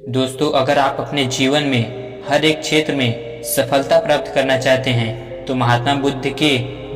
दोस्तों, अगर आप अपने जीवन में हर एक क्षेत्र में सफलता प्राप्त करना चाहते हैं तो महात्मा बुद्ध के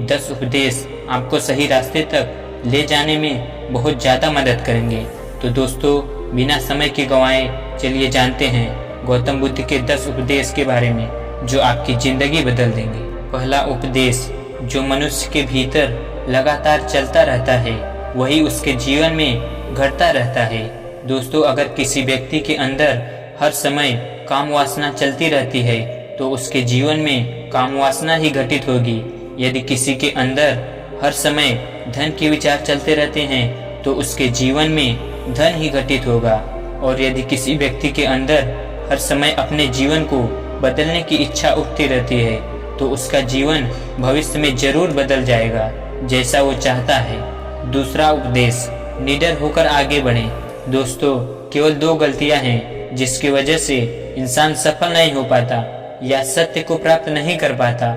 10 उपदेश आपको सही रास्ते तक ले जाने में बहुत ज़्यादा मदद करेंगे। तो दोस्तों, बिना समय के गंवाए चलिए जानते हैं गौतम बुद्ध के 10 उपदेश के बारे में जो आपकी ज़िंदगी बदल देंगे। पहला उपदेश, जो मनुष्य के भीतर लगातार चलता रहता है वही उसके जीवन में घटता रहता है। दोस्तों, अगर किसी व्यक्ति के अंदर हर समय काम वासना चलती रहती है तो उसके जीवन में काम वासना ही घटित होगी। यदि किसी के अंदर हर समय धन के विचार चलते रहते हैं तो उसके जीवन में धन ही घटित होगा। और यदि किसी व्यक्ति के अंदर हर समय अपने जीवन को बदलने की इच्छा उठती रहती है तो उसका जीवन भविष्य में जरूर बदल जाएगा जैसा वो चाहता है। दूसरा उपदेश, निडर होकर आगे बढ़ें। दोस्तों, केवल 2 गलतियां हैं जिसकी वजह से इंसान सफल नहीं हो पाता या सत्य को प्राप्त नहीं कर पाता।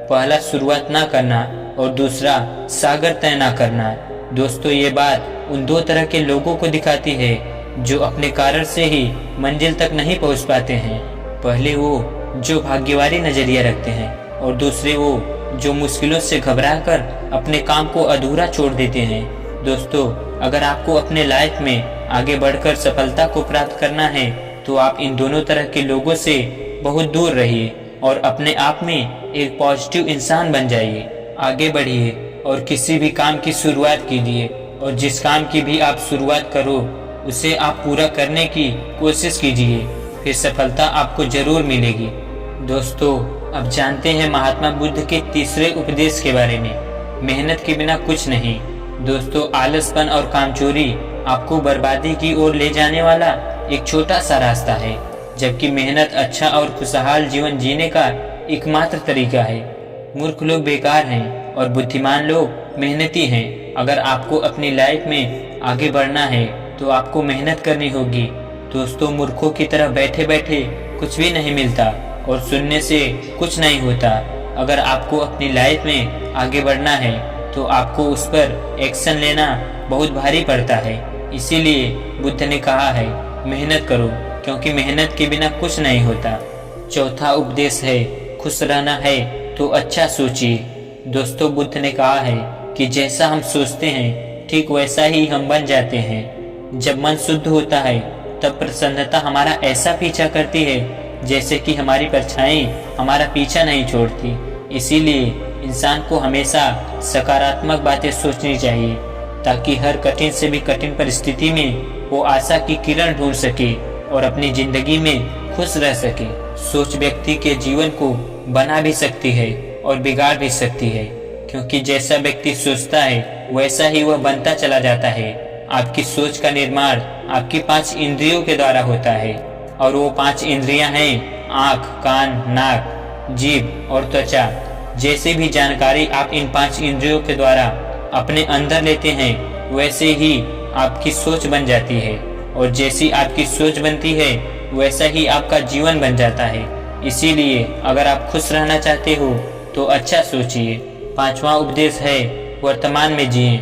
पहला, शुरुआत ना करना और दूसरा, सागर तय ना करना। दोस्तों, ये बात उन 2 तरह के लोगों को दिखाती है जो अपने कारण से ही मंजिल तक नहीं पहुंच पाते हैं। पहले वो जो भाग्यवादी नजरिया रखते हैं और दूसरे वो जो मुश्किलों से घबराकर अपने काम को अधूरा छोड़ देते हैं। दोस्तों, अगर आपको अपने लाइफ में आगे बढ़कर सफलता को प्राप्त करना है तो आप इन दोनों तरह के लोगों से बहुत दूर रहिए और अपने आप में एक पॉजिटिव इंसान बन जाइए। आगे बढ़िए और किसी भी काम की शुरुआत कीजिए और जिस काम की भी आप शुरुआत करो उसे आप पूरा करने की कोशिश कीजिए, फिर सफलता आपको जरूर मिलेगी। दोस्तों, अब जानते हैं महात्मा बुद्ध के तीसरे उपदेश के बारे में, मेहनत के बिना कुछ नहीं। दोस्तों, आलसपन और कामचोरी आपको बर्बादी की ओर ले जाने वाला एक छोटा सा रास्ता है, जबकि मेहनत अच्छा और खुशहाल जीवन जीने का एकमात्र तरीका है। मूर्ख लोग बेकार हैं और बुद्धिमान लोग मेहनती हैं। अगर आपको अपनी लाइफ में आगे बढ़ना है तो आपको मेहनत करनी होगी। दोस्तों, मूर्खों की तरह बैठे बैठे कुछ भी नहीं मिलता और सुनने से कुछ नहीं होता। अगर आपको अपनी लाइफ में आगे बढ़ना है तो आपको उस पर एक्शन लेना बहुत भारी पड़ता है। इसीलिए बुद्ध ने कहा है, मेहनत करो क्योंकि मेहनत के बिना कुछ नहीं होता। चौथा उपदेश है, खुश रहना है तो अच्छा सोचिए। दोस्तों, बुद्ध ने कहा है कि जैसा हम सोचते हैं ठीक वैसा ही हम बन जाते हैं। जब मन शुद्ध होता है तब प्रसन्नता हमारा ऐसा पीछा करती है जैसे कि हमारी परछाई हमारा पीछा नहीं छोड़ती। इसीलिए इंसान को हमेशा सकारात्मक बातें सोचनी चाहिए ताकि हर कठिन से भी कठिन परिस्थिति में वो आशा की किरण ढूंढ सके और अपनी जिंदगी में खुश रह सके। सोच व्यक्ति के जीवन को बना भी सकती है और बिगाड़ भी सकती है, क्योंकि जैसा व्यक्ति सोचता है वैसा ही वह बनता चला जाता है। आपकी सोच का निर्माण आपकी 5 इंद्रियों के द्वारा होता है और वो 5 इंद्रियां हैं आँख, कान, नाक, जीभ और त्वचा। जैसे भी जानकारी आप इन 5 इंद्रियों के द्वारा अपने अंदर लेते हैं वैसे ही आपकी सोच बन जाती है और जैसी आपकी सोच बनती है वैसा ही आपका जीवन बन जाता है। इसीलिए अगर आप खुश रहना चाहते हो तो अच्छा सोचिए। 5वां उपदेश है, वर्तमान में जिए।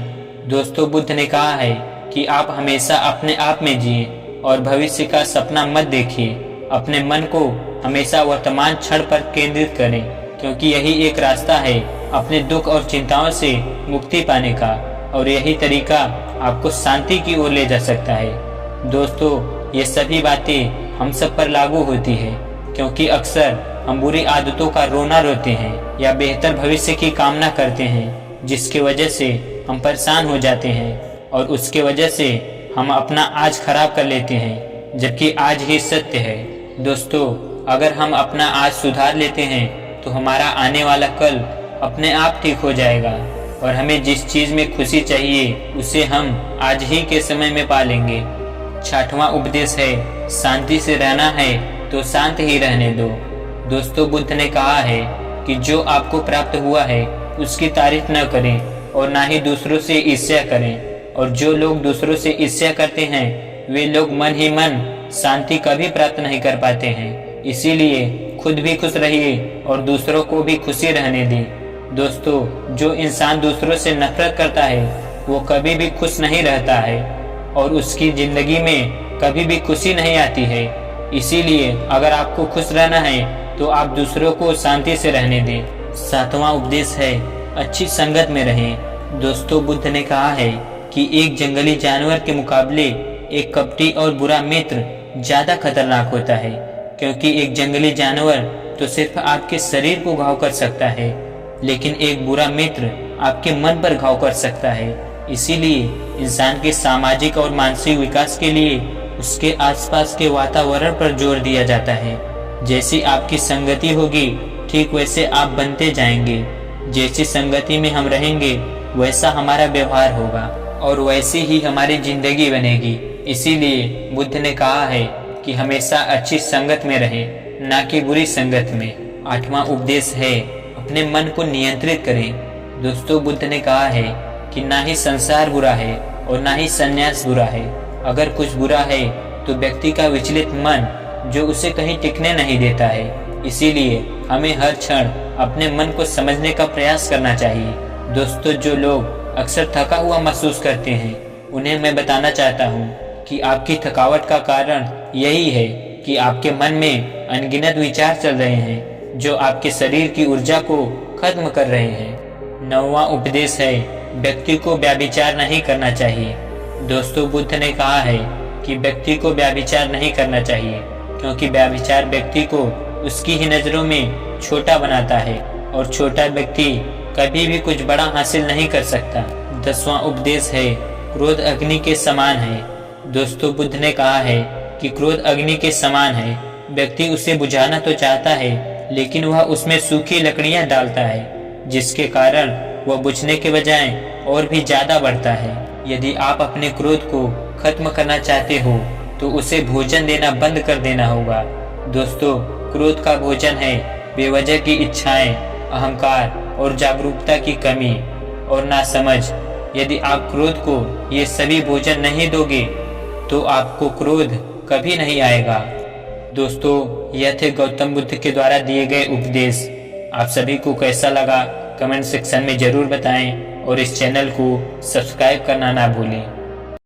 दोस्तों, बुद्ध ने कहा है कि आप हमेशा अपने आप में जिए और भविष्य का सपना मत देखिए। अपने मन को हमेशा वर्तमान क्षण पर केंद्रित करें, क्योंकि यही एक रास्ता है अपने दुख और चिंताओं से मुक्ति पाने का और यही तरीका आपको शांति की ओर ले जा सकता है। दोस्तों, ये सभी बातें हम सब पर लागू होती है, क्योंकि अक्सर हम बुरी आदतों का रोना रोते हैं या बेहतर भविष्य की कामना करते हैं, जिसकी वजह से हम परेशान हो जाते हैं और उसके वजह से हम अपना आज खराब कर लेते हैं, जबकि आज ही सत्य है। दोस्तों, अगर हम अपना आज सुधार लेते हैं तो हमारा आने वाला कल अपने आप ठीक हो जाएगा और हमें जिस चीज में खुशी चाहिए उसे हम आज ही के समय में पा लेंगे। 6वां उपदेश है, शांति से रहना है तो शांत ही रहने दो। दोस्तों, बुद्ध ने कहा है कि जो आपको प्राप्त हुआ है उसकी तारीफ न करें और ना ही दूसरों से ईर्ष्या करें, और जो लोग दूसरों से ईर्ष्या करते हैं वे लोग मन ही मन शांति कभी प्राप्त नहीं कर पाते हैं। इसीलिए खुद भी खुश रहिए और दूसरों को भी खुशी रहने दें। दोस्तों, जो इंसान दूसरों से नफरत करता है वो कभी भी खुश नहीं रहता है और उसकी जिंदगी में कभी भी खुशी नहीं आती है। इसीलिए अगर आपको खुश रहना है तो आप दूसरों को शांति से रहने दें। सातवां उपदेश है अच्छी संगत में रहें। दोस्तों, बुद्ध ने कहा है कि एक जंगली जानवर के मुकाबले एक कपटी और बुरा मित्र ज्यादा खतरनाक होता है, क्योंकि एक जंगली जानवर तो सिर्फ आपके शरीर को घाव कर सकता है, लेकिन एक बुरा मित्र आपके मन पर घाव कर सकता है। इसीलिए इंसान के सामाजिक और मानसिक विकास के लिए उसके आसपास के वातावरण पर जोर दिया जाता है। जैसी आपकी संगति होगी ठीक वैसे आप बनते जाएंगे। जैसी संगति में हम रहेंगे वैसा हमारा व्यवहार होगा और वैसी ही हमारी जिंदगी बनेगी। इसीलिए बुद्ध ने कहा है कि हमेशा अच्छी संगत में रहें, ना कि बुरी संगत में। आठवां उपदेश है अपने मन को नियंत्रित करें। दोस्तों, बुद्ध ने कहा है कि ना ही संसार बुरा है और ना ही संन्यास बुरा है। अगर कुछ बुरा है तो व्यक्ति का विचलित मन जो उसे कहीं टिकने नहीं देता है। इसीलिए हमें हर क्षण अपने मन को समझने का प्रयास करना चाहिए। दोस्तों, जो लोग अक्सर थका हुआ महसूस करते हैं उन्हें मैं बताना चाहता हूँ कि आपकी थकावट का कारण यही है कि आपके मन में अनगिनत विचार चल रहे हैं जो आपके शरीर की ऊर्जा को खत्म कर रहे हैं। नौवां उपदेश है व्यक्ति को व्यभिचार नहीं करना चाहिए। दोस्तों, बुद्ध ने कहा है कि व्यक्ति को व्यभिचार नहीं करना चाहिए, क्योंकि व्यभिचार व्यक्ति को उसकी ही नजरों में छोटा बनाता है और छोटा व्यक्ति कभी भी कुछ बड़ा हासिल नहीं कर सकता। 10वां उपदेश है क्रोध अग्नि के समान है। दोस्तों, बुद्ध ने कहा है कि क्रोध अग्नि के समान है। व्यक्ति उसे बुझाना तो चाहता है, लेकिन वह उसमें सूखी लकड़ियां डालता है, जिसके कारण वह बुझने के बजाय और भी ज्यादा बढ़ता है। यदि आप अपने क्रोध को खत्म करना चाहते हो तो उसे भोजन देना बंद कर देना होगा। दोस्तों, क्रोध का भोजन है बेवजह की इच्छाएं, अहंकार और जागरूकता की कमी और नासमझ। यदि आप क्रोध को ये सभी भोजन नहीं दोगे तो आपको क्रोध कभी नहीं आएगा। दोस्तों, यह थे गौतम बुद्ध के द्वारा दिए गए उपदेश। आप सभी को कैसा लगा कमेंट सेक्शन में जरूर बताएं और इस चैनल को सब्सक्राइब करना ना भूलें।